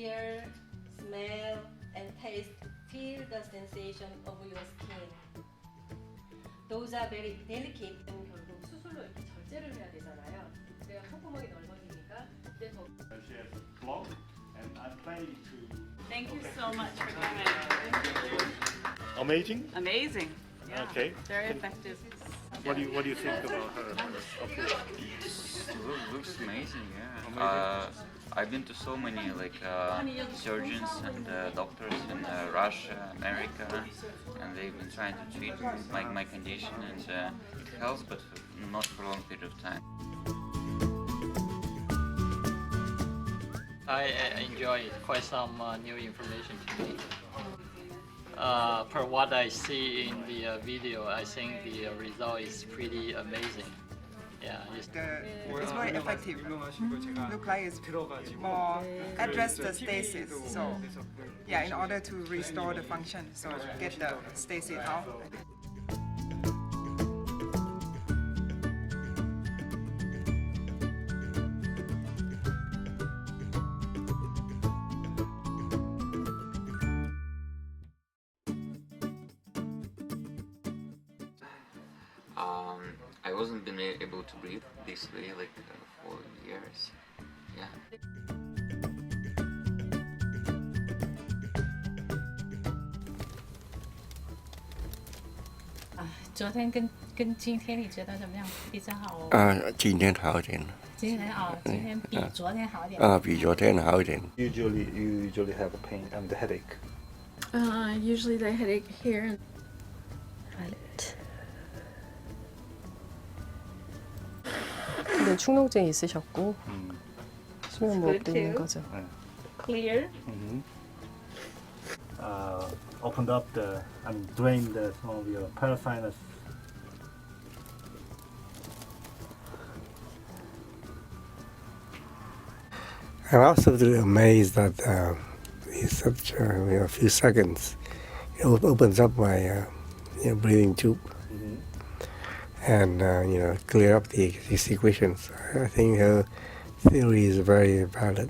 hear, smell, and taste. Feel the sensation of your skin. Those are very delicate. 결국 수술로 이렇게 절제를 해야 되잖아요. 내가 콧구멍이 넓어지니까 그때 더. She has a blog, and I plan to. Thank you so much for coming. Amazing. Amazing. Yeah. Okay. Very effective. What do you think about her? Okay. Looks amazing, yeah. I've been to so many surgeons and doctors in Russia, America, and they've been trying to treat my condition, and it helps, but not for a long period of time. I enjoy quite some new information to me. Per what I see in the video, I think the result is pretty amazing. Yeah, it's very effective. Look like it's more address the stasis. So yeah, in order to restore the function, so get the stasis out. I wasn't been able to breathe this way for years. Yeah. 昨天跟今天你觉得怎么样？比较好哦。今天好一点。今天好，今天比昨天好一点。比昨天好一点。Usually have a pain and the headache. Usually the headache here. 근데 축농증이 있으셨고 수면 무호흡도 있는 거죠. Clear. Opened up drained some of your parasinus. I'm absolutely amazed that in such a few seconds it opens up my breathing tube. And clear up the equations. I think her theory is very valid.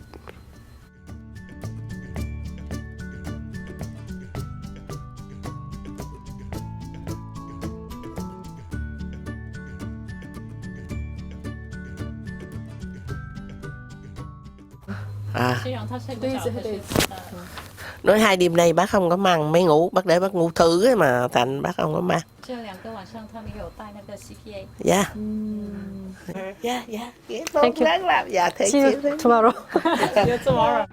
Nói hai đêm nay bác không có mang mới ngủ, bác để bác ngủ thử ấy mà thành bác không có mang. 这2个晚上他们有带那个 CPA。 Dạ. Dạ, dạ. Tốt lớn lắm. Dạ, thế See you tomorrow. See you tomorrow.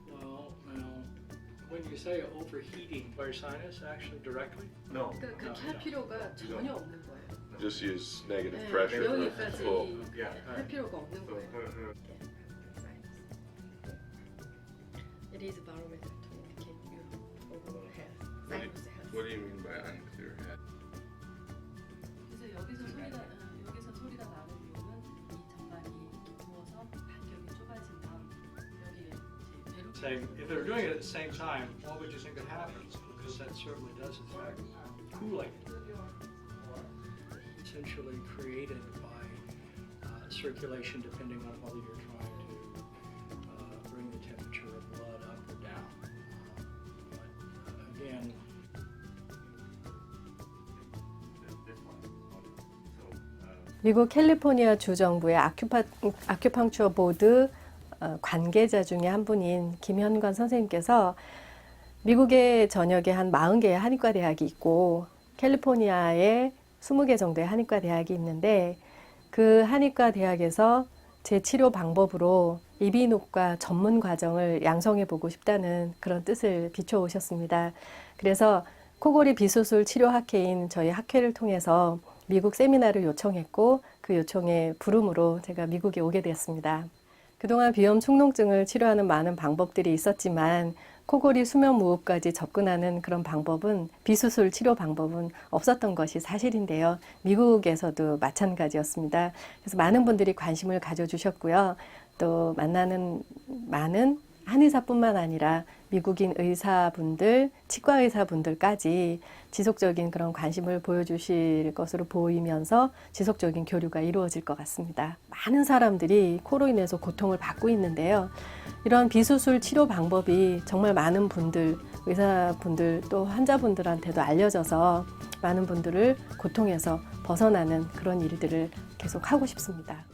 Well, when you say overheating by sinus, actually directly? No. 그렇게 할 필요가 전혀 없는 거예요. Just use negative pressure. 여기까지 할 필요가 없는 거예요. It is barometer to indicate your overall health. What do you mean by unclear head? 그래서 여기서 소리가 나는 이유는 이 정막이 부어서 간격이 좁아진다. 여기에 이제 Same. If they're doing it at the same time, what would you think that happens? Because that certainly does affect cooling. Essentially created by circulation, depending on whether you're trying to bring the temperature of blood up or down. But again, 미국 캘리포니아 주 정부의 아큐펑처 보드 관계자 중에 한 분인 김현관 선생님께서 미국의 전역에 한 40개의 한의과 대학이 있고 캘리포니아에 20개 정도의 한의과 대학이 있는데 그 한의과 대학에서 제 치료 방법으로 이비인후과 전문 과정을 양성해 보고 싶다는 그런 뜻을 비춰 오셨습니다. 그래서 코골이 비수술 치료 학회인 저희 학회를 통해서 미국 세미나를 요청했고 그 요청에 부름으로 제가 미국에 오게 되었습니다. 그동안 비염 축농증을 치료하는 많은 방법들이 있었지만 코골이 수면 무호흡까지 접근하는 그런 방법은 비수술 치료 방법은 없었던 것이 사실인데요. 미국에서도 마찬가지였습니다. 그래서 많은 분들이 관심을 가져주셨고요. 또 만나는 많은 한의사뿐만 아니라 미국인 의사분들, 치과 의사분들까지 지속적인 그런 관심을 보여주실 것으로 보이면서 지속적인 교류가 이루어질 것 같습니다. 많은 사람들이 코로 인해서 고통을 받고 있는데요. 이런 비수술 치료 방법이 정말 많은 분들, 의사분들 또 환자분들한테도 알려져서 많은 분들을 고통에서 벗어나는 그런 일들을 계속 하고 싶습니다.